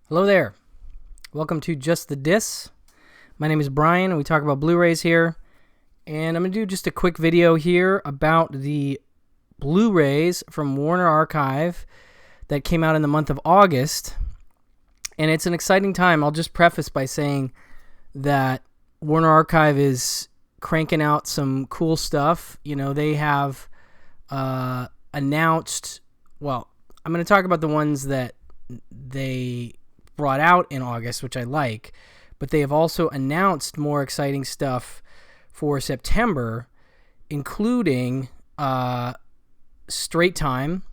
Hello there. Welcome to Just the Dis. My name is Brian, and we talk about Blu-rays here. And I'm going to do just a quick video here about the Blu-rays from Warner Archive that came out in the month of August. And it's an exciting time. I'll just preface by saying that Warner Archive is cranking out some cool stuff. You know, they have announced, well, I'm going to talk about the ones that they brought out in August, which I like, but they have also announced more exciting stuff for September, including Straight Time,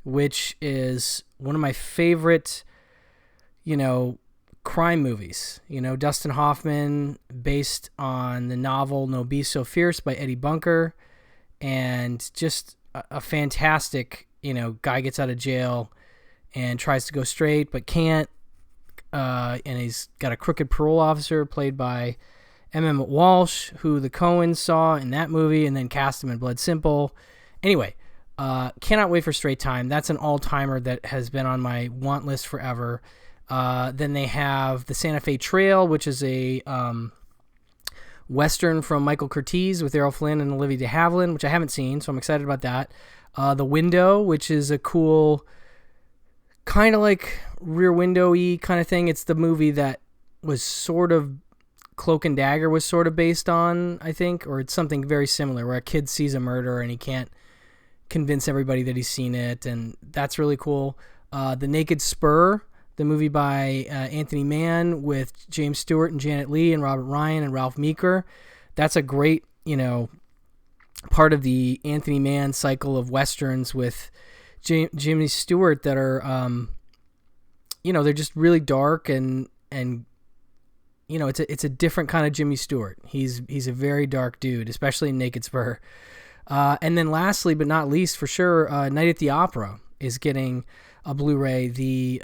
which is one of my favorite, crime movies. Dustin Hoffman, based on the novel No Be So Fierce by Eddie Bunker, and just a fantastic, guy gets out of jail and tries to go straight but can't. And he's got a crooked parole officer played by M. Walsh, who the Coens saw in that movie and then cast him in Blood Simple. Anyway, cannot wait for Straight Time. That's an all-timer that has been on my want list forever. Then they have The Santa Fe Trail, which is a Western from Michael Curtiz with Errol Flynn and Olivia de Havilland, which I haven't seen, so I'm excited about that. The Window, which is a cool, kind of like Rear Window-y kind of thing. It's the movie that was sort of Cloak and Dagger was sort of based on, I think, or it's something very similar where a kid sees a murder and he can't convince everybody that he's seen it, and that's really cool. The Naked Spur, the movie by Anthony Mann with James Stewart and Janet Leigh and Robert Ryan and Ralph Meeker. That's a great, part of the Anthony Mann cycle of Westerns with Jimmy Stewart that are, they're just really dark and it's a different kind of Jimmy Stewart. He's a very dark dude, especially in Naked Spur. And then lastly, but not least for sure, Night at the Opera is getting a Blu-ray, the,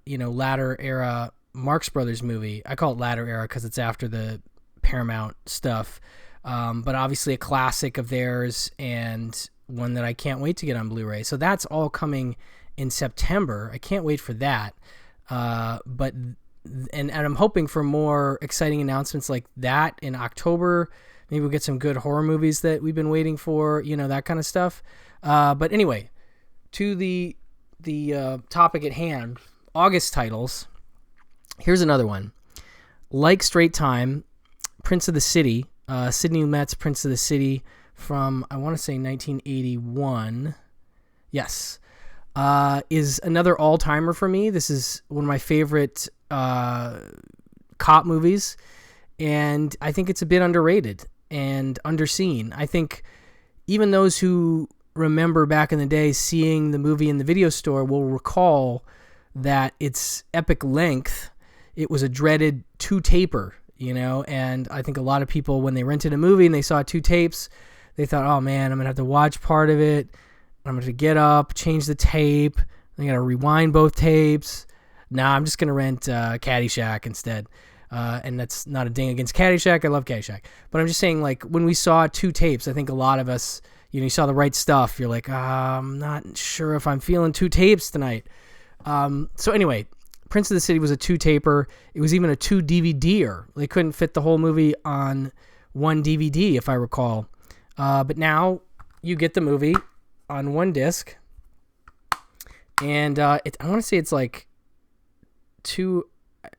latter era Marx Brothers movie. I call it latter era because it's after the Paramount stuff. But obviously a classic of theirs and one that I can't wait to get on Blu-ray. So that's all coming in September. I can't wait for that. But I'm hoping for more exciting announcements like that in October. Maybe we'll get some good horror movies that we've been waiting for, that kind of stuff. But anyway, to the topic at hand, August titles. Here's another one. Like Straight Time, Prince of the City, Sidney Lumet's Prince of the City from, I want to say 1981. Yes. Is another all-timer for me. This is one of my favorite cop movies, and I think it's a bit underrated and underseen. I think even those who remember back in the day seeing the movie in the video store will recall that its epic length, it was a dreaded two-taper, and I think a lot of people, when they rented a movie and they saw two tapes, they thought, oh man, I'm going to have to watch part of it. I'm going to get up, change the tape. I got to rewind both tapes. Nah, I'm just going to rent Caddyshack instead. And that's not a ding against Caddyshack. I love Caddyshack. But I'm just saying, like, when we saw two tapes, I think a lot of us, you saw The Right Stuff. You're like, I'm not sure if I'm feeling two tapes tonight. So anyway, Prince of the City was a two-taper. It was even a two-DVD-er. They couldn't fit the whole movie on one DVD, if I recall. But now you get the movie on one disc, and I want to say it's like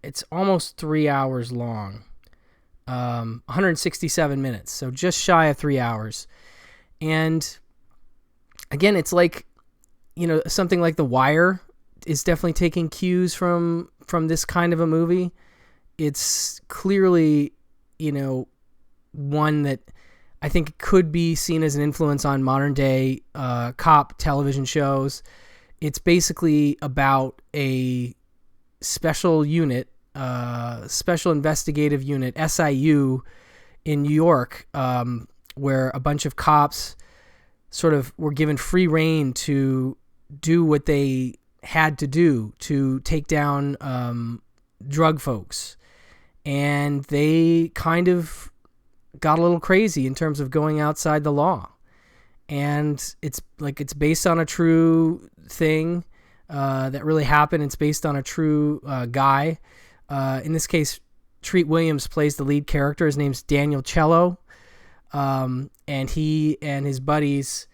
it's almost 3 hours long, 167 minutes, so just shy of 3 hours. And again, it's like, something like The Wire is definitely taking cues from this kind of a movie. It's clearly, one that I think could be seen as an influence on modern day cop television shows. It's basically about a special unit, special investigative unit, SIU in New York, where a bunch of cops sort of were given free rein to do what they had to do to take down drug folks. And they kind of got a little crazy in terms of going outside the law. And it's based on a true thing. that really happened. It's based on a true guy. In this case, Treat Williams plays the lead character. His name's Daniel Cello, and he and his buddies,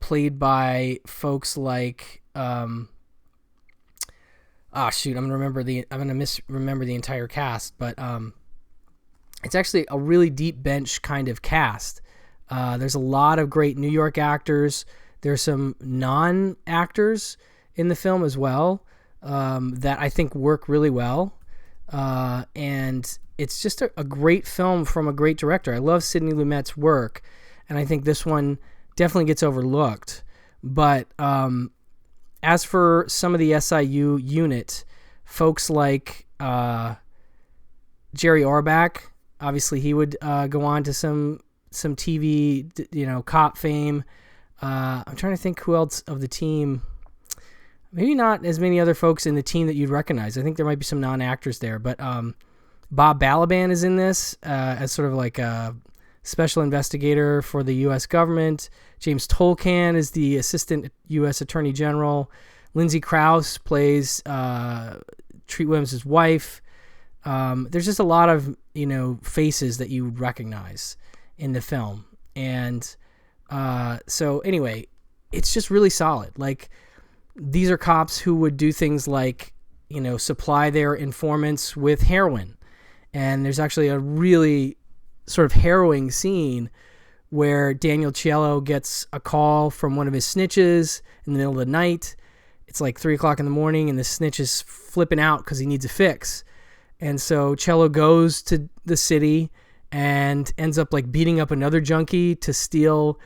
played by folks like I'm gonna misremember the entire cast, but it's actually a really deep bench kind of cast. There's a lot of great New York actors. There's some non-actors in the film as well, that I think work really well. And it's just a great film from a great director. I love Sidney Lumet's work, and I think this one definitely gets overlooked. But as for some of the SIU unit, folks like Jerry Orbach, obviously he would go on to some TV, cop fame. I'm trying to think who else of the team. Maybe not as many other folks in the team that you'd recognize. I think there might be some non-actors there, but Bob Balaban is in this as sort of like a special investigator for the U.S. government. James Tolkan is the assistant U.S. Attorney General. Lindsay Krause plays Treat Williams' wife. There's just a lot of faces that you would recognize in the film, and so anyway, it's just really solid. Like, these are cops who would do things like, supply their informants with heroin. And there's actually a really sort of harrowing scene where Daniel Cello gets a call from one of his snitches in the middle of the night. It's like 3:00 in the morning, and the snitch is flipping out because he needs a fix. And so Cello goes to the city and ends up like beating up another junkie to steal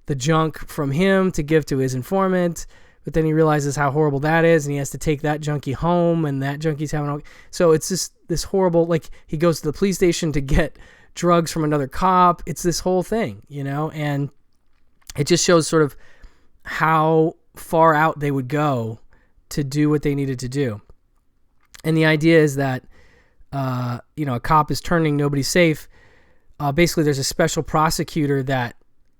the junk from him to give to his informant. But then he realizes how horrible that is, and he has to take that junkie home, and that junkie's having so it's just this horrible, like, he goes to the police station to get drugs from another cop. It's this whole thing, and it just shows sort of how far out they would go to do what they needed to do. And the idea is that, a cop is turning nobody safe. Basically, there's a special prosecutor that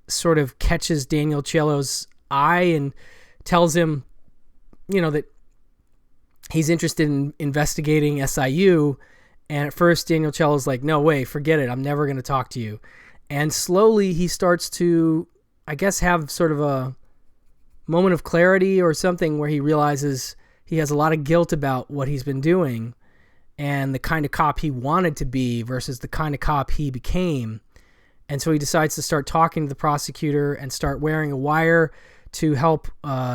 sort of catches Daniel Cello's eye and tells him, that he's interested in investigating SIU. And at first, Daniel Cello's like, no way, forget it. I'm never going to talk to you. And slowly he starts to, I guess, have sort of a moment of clarity or something where he realizes he has a lot of guilt about what he's been doing and the kind of cop he wanted to be versus the kind of cop he became. And so he decides to start talking to the prosecutor and start wearing a wire to help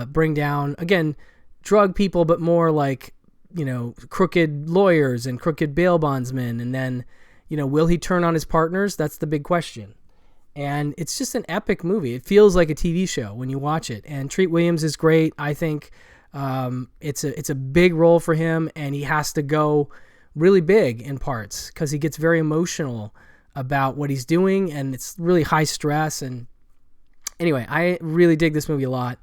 bring down, again, drug people, but more like, crooked lawyers and crooked bail bondsmen. And then, will he turn on his partners? That's the big question. And it's just an epic movie. It feels like a TV show when you watch it. And Treat Williams is great. I think it's a big role for him, and he has to go really big in parts because he gets very emotional about what he's doing, and it's really high stress. And anyway, I really dig this movie a lot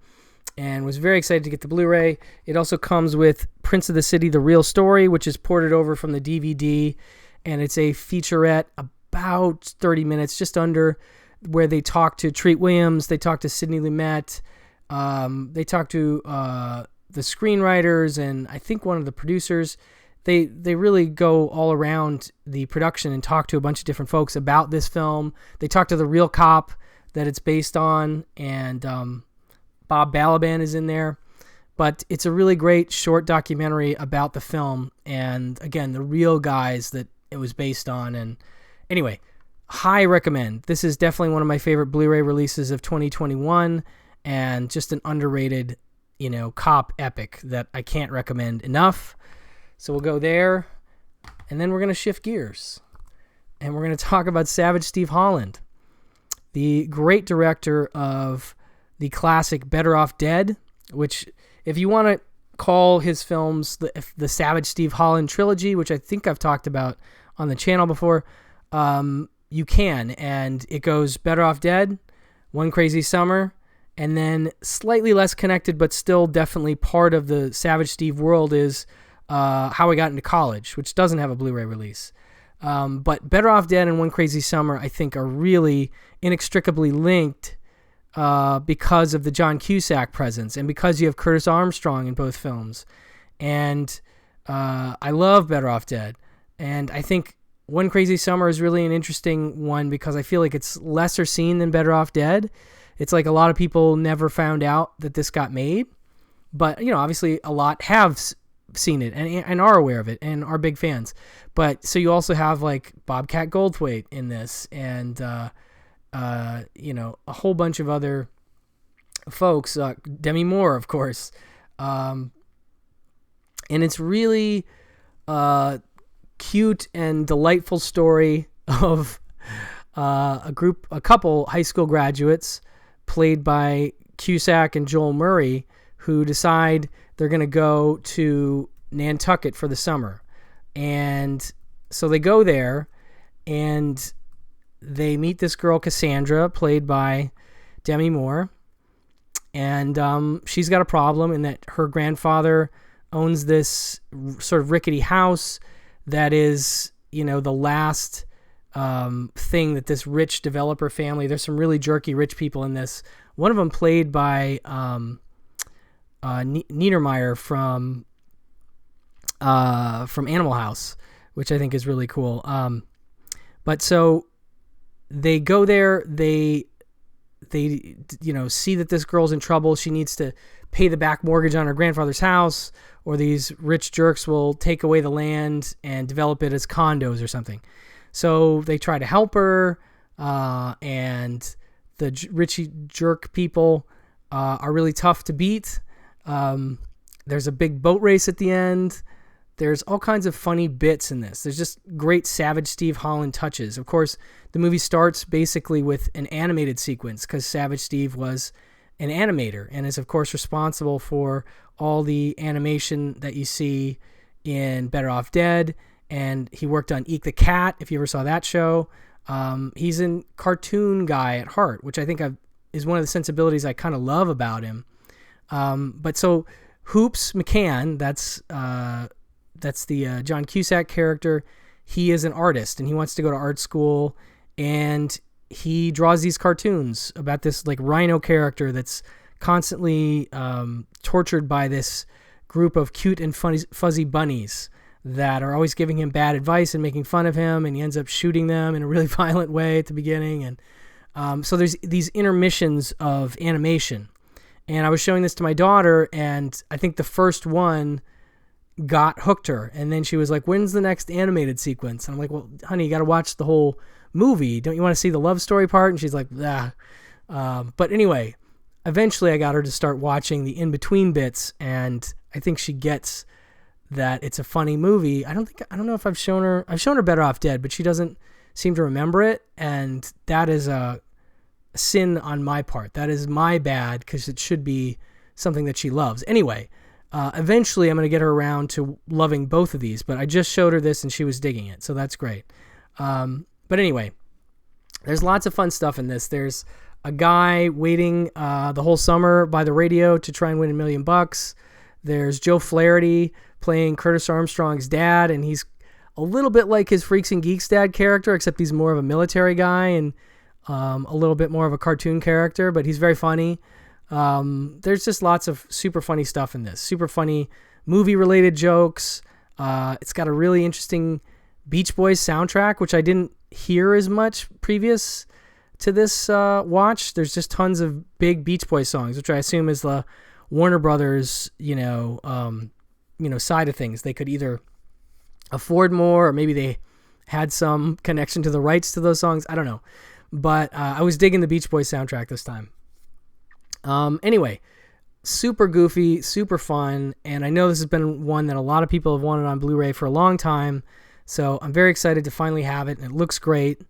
and was very excited to get the Blu-ray. It also comes with Prince of the City, The Real Story, which is ported over from the DVD, and it's a featurette about 30 minutes, just under, where they talk to Treat Williams, they talk to Sidney Lumet, they talk to the screenwriters, and I think one of the producers. They really go all around the production and talk to a bunch of different folks about this film. They talk to the real cop that it's based on, and Bob Balaban is in there. But it's a really great short documentary about the film and, again, the real guys that it was based on. And anyway, high recommend. This is definitely one of my favorite Blu-ray releases of 2021, and just an underrated, cop epic that I can't recommend enough. So we'll go there, and then we're going to shift gears, and we're going to talk about Savage Steve Holland, the great director of the classic Better Off Dead, which, if you want to call his films the Savage Steve Holland trilogy, which I think I've talked about on the channel before, you can, and it goes Better Off Dead, One Crazy Summer, and then slightly less connected, but still definitely part of the Savage Steve world is How I Got Into College, which doesn't have a Blu-ray release. But Better Off Dead and One Crazy Summer, I think, are really inextricably linked because of the John Cusack presence and because you have Curtis Armstrong in both films. And I love Better Off Dead. And I think One Crazy Summer is really an interesting one because I feel like it's lesser seen than Better Off Dead. It's like a lot of people never found out that this got made. But, obviously a lot have seen it and are aware of it and are big fans. But so you also have like Bobcat Goldthwait in this and, a whole bunch of other folks, Demi Moore, of course. And it's really cute and delightful story of a couple high school graduates played by Cusack and Joel Murray who decide they're going to go to Nantucket for the summer. And so they go there and they meet this girl, Cassandra, played by Demi Moore. And she's got a problem in that her grandfather owns this sort of rickety house that is, the last thing that this rich developer family, there's some really jerky rich people in this. One of them played by Niedermeyer from Animal House, which I think is really cool. But so they go there, they see that this girl's in trouble. She needs to pay the back mortgage on her grandfather's house, or these rich jerks will take away the land and develop it as condos or something. So they try to help her, and the richy jerk people are really tough to beat. There's a big boat race at the end. There's all kinds of funny bits in this. There's just great Savage Steve Holland touches. Of course, the movie starts basically with an animated sequence because Savage Steve was an animator and is, of course, responsible for all the animation that you see in Better Off Dead. And he worked on Eek the Cat, if you ever saw that show. He's a cartoon guy at heart, which I think is one of the sensibilities I kind of love about him. But so Hoops McCann, that's the John Cusack character. He is an artist and he wants to go to art school, and he draws these cartoons about this like rhino character that's constantly tortured by this group of cute and fuzzy bunnies that are always giving him bad advice and making fun of him, and he ends up shooting them in a really violent way at the beginning. And so there's these intermissions of animation. And I was showing this to my daughter, and I think the first one got hooked her. And then she was like, when's the next animated sequence? And I'm like, well, honey, you got to watch the whole movie. Don't you want to see the love story part? And she's like, nah. But anyway, eventually I got her to start watching the in-between bits, and I think she gets that it's a funny movie. I don't know if I've shown her Better Off Dead, but she doesn't seem to remember it. And that is a sin on my part. That is my bad, because it should be something that she loves. Anyway, eventually I'm going to get her around to loving both of these, but I just showed her this and she was digging it. So that's great. But anyway, there's lots of fun stuff in this. There's a guy waiting the whole summer by the radio to try and win $1 million. There's Joe Flaherty playing Curtis Armstrong's dad, and he's a little bit like his Freaks and Geeks dad character, except he's more of a military guy and a little bit more of a cartoon character, but he's very funny. There's just lots of super funny stuff in this. Super funny movie-related jokes. It's got a really interesting Beach Boys soundtrack, which I didn't hear as much previous to this watch. There's just tons of big Beach Boys songs, which I assume is the Warner Brothers, side of things. They could either afford more, or maybe they had some connection to the rights to those songs. I don't know. But I was digging the Beach Boys soundtrack this time. Anyway, super goofy, super fun, and I know this has been one that a lot of people have wanted on Blu-ray for a long time, so I'm very excited to finally have it, and it looks great.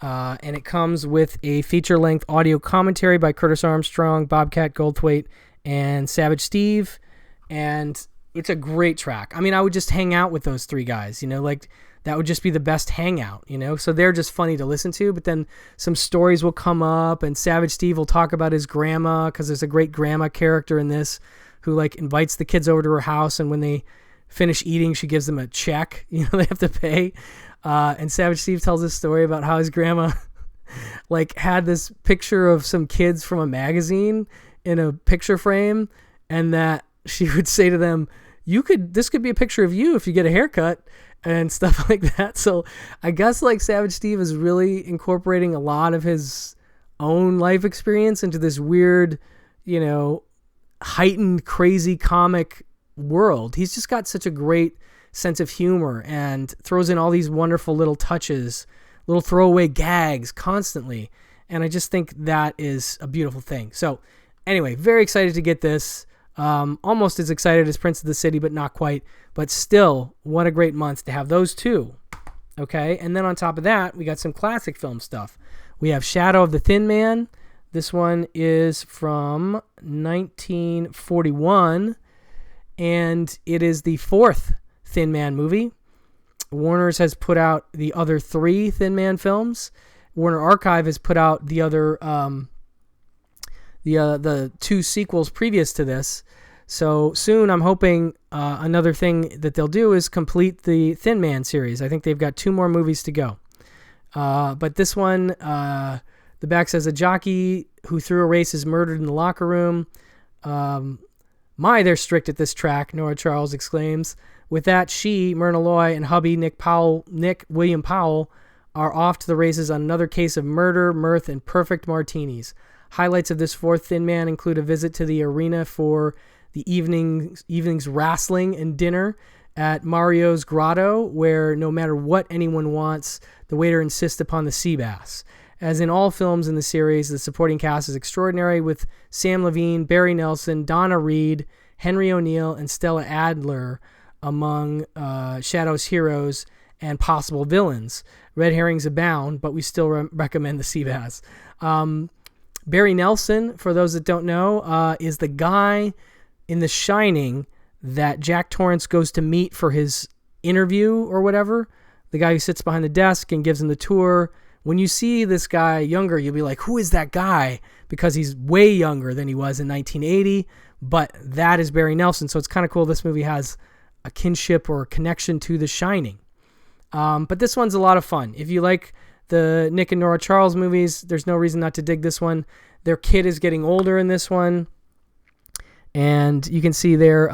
And it comes with a feature-length audio commentary by Curtis Armstrong, Bobcat Goldthwait, and Savage Steve, and it's a great track. I mean, I would just hang out with those three guys, that would just be the best hangout, so they're just funny to listen to. But then some stories will come up, and Savage Steve will talk about his grandma, because there's a great grandma character in this who invites the kids over to her house, and when they finish eating, she gives them a check, they have to pay. And Savage Steve tells this story about how his grandma like had this picture of some kids from a magazine in a picture frame, and that she would say to them, this could be a picture of you if you get a haircut and stuff like that. So I guess like Savage Steve is really incorporating a lot of his own life experience into this weird, heightened, crazy comic world. He's just got such a great sense of humor and throws in all these wonderful little touches, little throwaway gags constantly. And I just think that is a beautiful thing. So anyway, very excited to get this. Almost as excited as Prince of the City, but not quite. But still, what a great month to have those two. Okay, and then on top of that, we got some classic film stuff. We have Shadow of the Thin Man. This one is from 1941, and it is the fourth Thin Man movie. Warner's has put out the other three Thin Man films. Warner Archive has put out the other the two sequels previous to this. So soon I'm hoping another thing that they'll do is complete the Thin Man series. I think they've got 2 more movies to go. But this one, the back says, a jockey who threw a race is murdered in the locker room. They're strict at this track, Nora Charles exclaims. With that, she, Myrna Loy, and hubby Nick William Powell are off to the races on another case of murder, mirth, and perfect martinis. Highlights of this fourth Thin Man include a visit to the arena for the evening's wrestling and dinner at Mario's Grotto, where no matter what anyone wants, the waiter insists upon the sea bass. As in all films in the series, the supporting cast is extraordinary, with Sam Levine, Barry Nelson, Donna Reed, Henry O'Neill, and Stella Adler among Shadow's heroes and possible villains. Red herrings abound, but we still recommend the sea bass. Barry Nelson, for those that don't know, is the guy in The Shining that Jack Torrance goes to meet for his interview or whatever. The guy who sits behind the desk and gives him the tour. When you see this guy younger, you'll be like, who is that guy? Because he's way younger than he was in 1980, but that is Barry Nelson. So it's kind of cool this movie has a kinship or a connection to The Shining. But this one's a lot of fun. If you like the Nick and Nora Charles movies, there's no reason not to dig this one. Their kid is getting older in this one. And you can see there,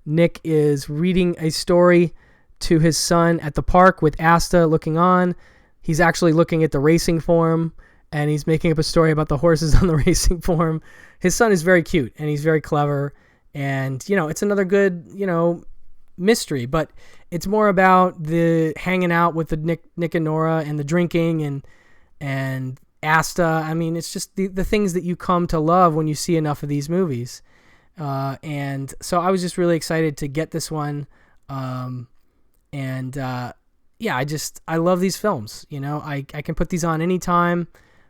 Nick is reading a story to his son at the park with Asta looking on. He's actually looking at the racing form, and he's making up a story about the horses on the racing form. His son is very cute, and he's very clever. And, it's another good, mystery, but it's more about the hanging out with the Nick and Nora and the drinking and Asta. I mean, it's just the things that you come to love when you see enough of these movies. And so I was just really excited to get this one. I love these films. I can put these on anytime,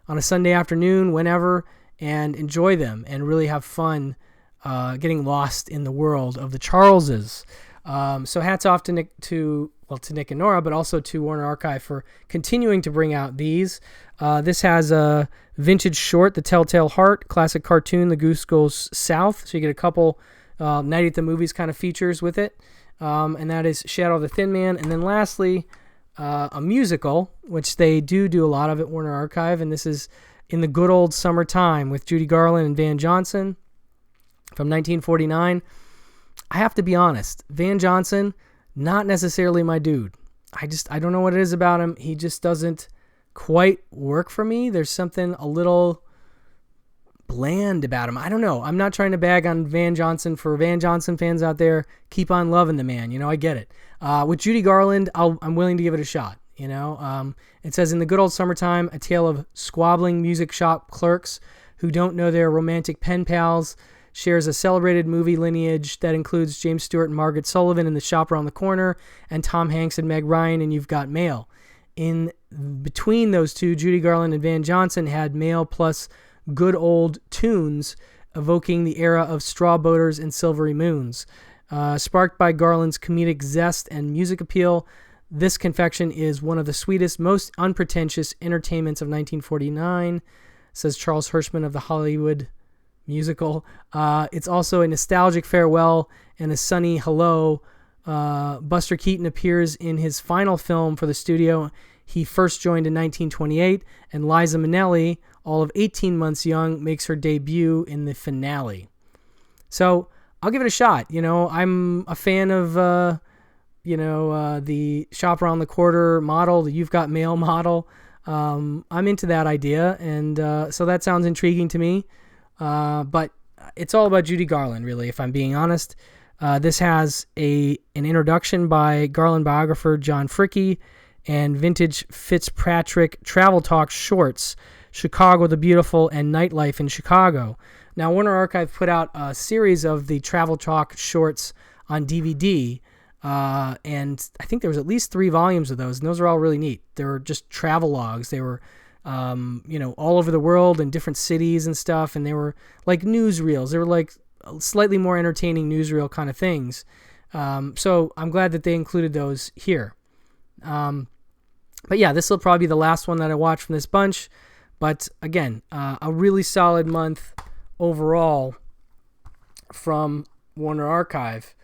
on a Sunday afternoon, whenever, and enjoy them and really have fun getting lost in the world of the Charleses. So hats off to Nick and Nora, but also to Warner Archive for continuing to bring out these. This has a vintage short, The Telltale Heart, classic cartoon, The Goose Goes South. So you get a couple Night at the Movies kind of features with it. And that is Shadow of the Thin Man. And then lastly, a musical, which they do a lot of at Warner Archive. And this is In the Good Old Summertime with Judy Garland and Van Johnson from 1949. I have to be honest, Van Johnson, not necessarily my dude. I don't know what it is about him. He just doesn't quite work for me. There's something a little bland about him. I don't know. I'm not trying to bag on Van Johnson. For Van Johnson fans out there, keep on loving the man. I get it. With Judy Garland, I'm willing to give it a shot. It says, in the good old summertime, a tale of squabbling music shop clerks who don't know their romantic pen pals, shares a celebrated movie lineage that includes James Stewart and Margaret Sullivan in The Shop Around the Corner, and Tom Hanks and Meg Ryan in You've Got Mail. In between those two, Judy Garland and Van Johnson had Mail plus good old tunes evoking the era of Straw Boaters and Silvery Moons. Sparked by Garland's comedic zest and music appeal, this confection is one of the sweetest, most unpretentious entertainments of 1949, says Charles Hirschman of the Hollywood Musical. It's also a nostalgic farewell and a sunny hello. Buster Keaton appears in his final film for the studio. He first joined in 1928, and Liza Minnelli, all of 18 months young, makes her debut in the finale. So I'll give it a shot. I'm a fan of, the shop around the quarter model, the You've Got Mail model. I'm into that idea, and so that sounds intriguing to me. But it's all about Judy Garland, really, if I'm being honest. This has an introduction by Garland biographer John Fricke and vintage Fitzpatrick travel talk shorts, Chicago the Beautiful and Nightlife in Chicago. Now, Warner Archive put out a series of the travel talk shorts on DVD, and I think there was at least 3 volumes of those, and those are all really neat. They were just travel logs. They were, all over the world in different cities and stuff, and they were like newsreels. They were like slightly more entertaining newsreel kind of things. So I'm glad that they included those here. But yeah, this will probably be the last one that I watch from this bunch. But again, a really solid month overall from Warner Archive.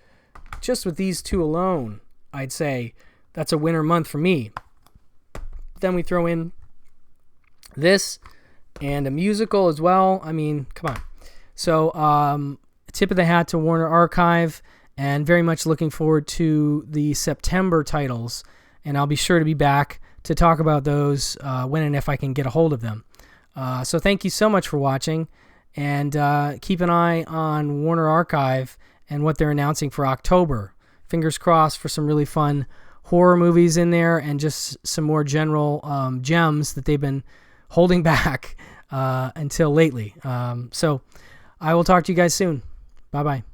Just with these 2 alone, I'd say that's a winner month for me. Then we throw in this and a musical as well. I mean, come on. So, tip of the hat to Warner Archive, and very much looking forward to the September titles. And I'll be sure to be back to talk about those when and if I can get a hold of them. So thank you so much for watching, and keep an eye on Warner Archive and what they're announcing for October. Fingers crossed for some really fun horror movies in there, and just some more general gems that they've been holding back until lately. So I will talk to you guys soon. Bye-bye.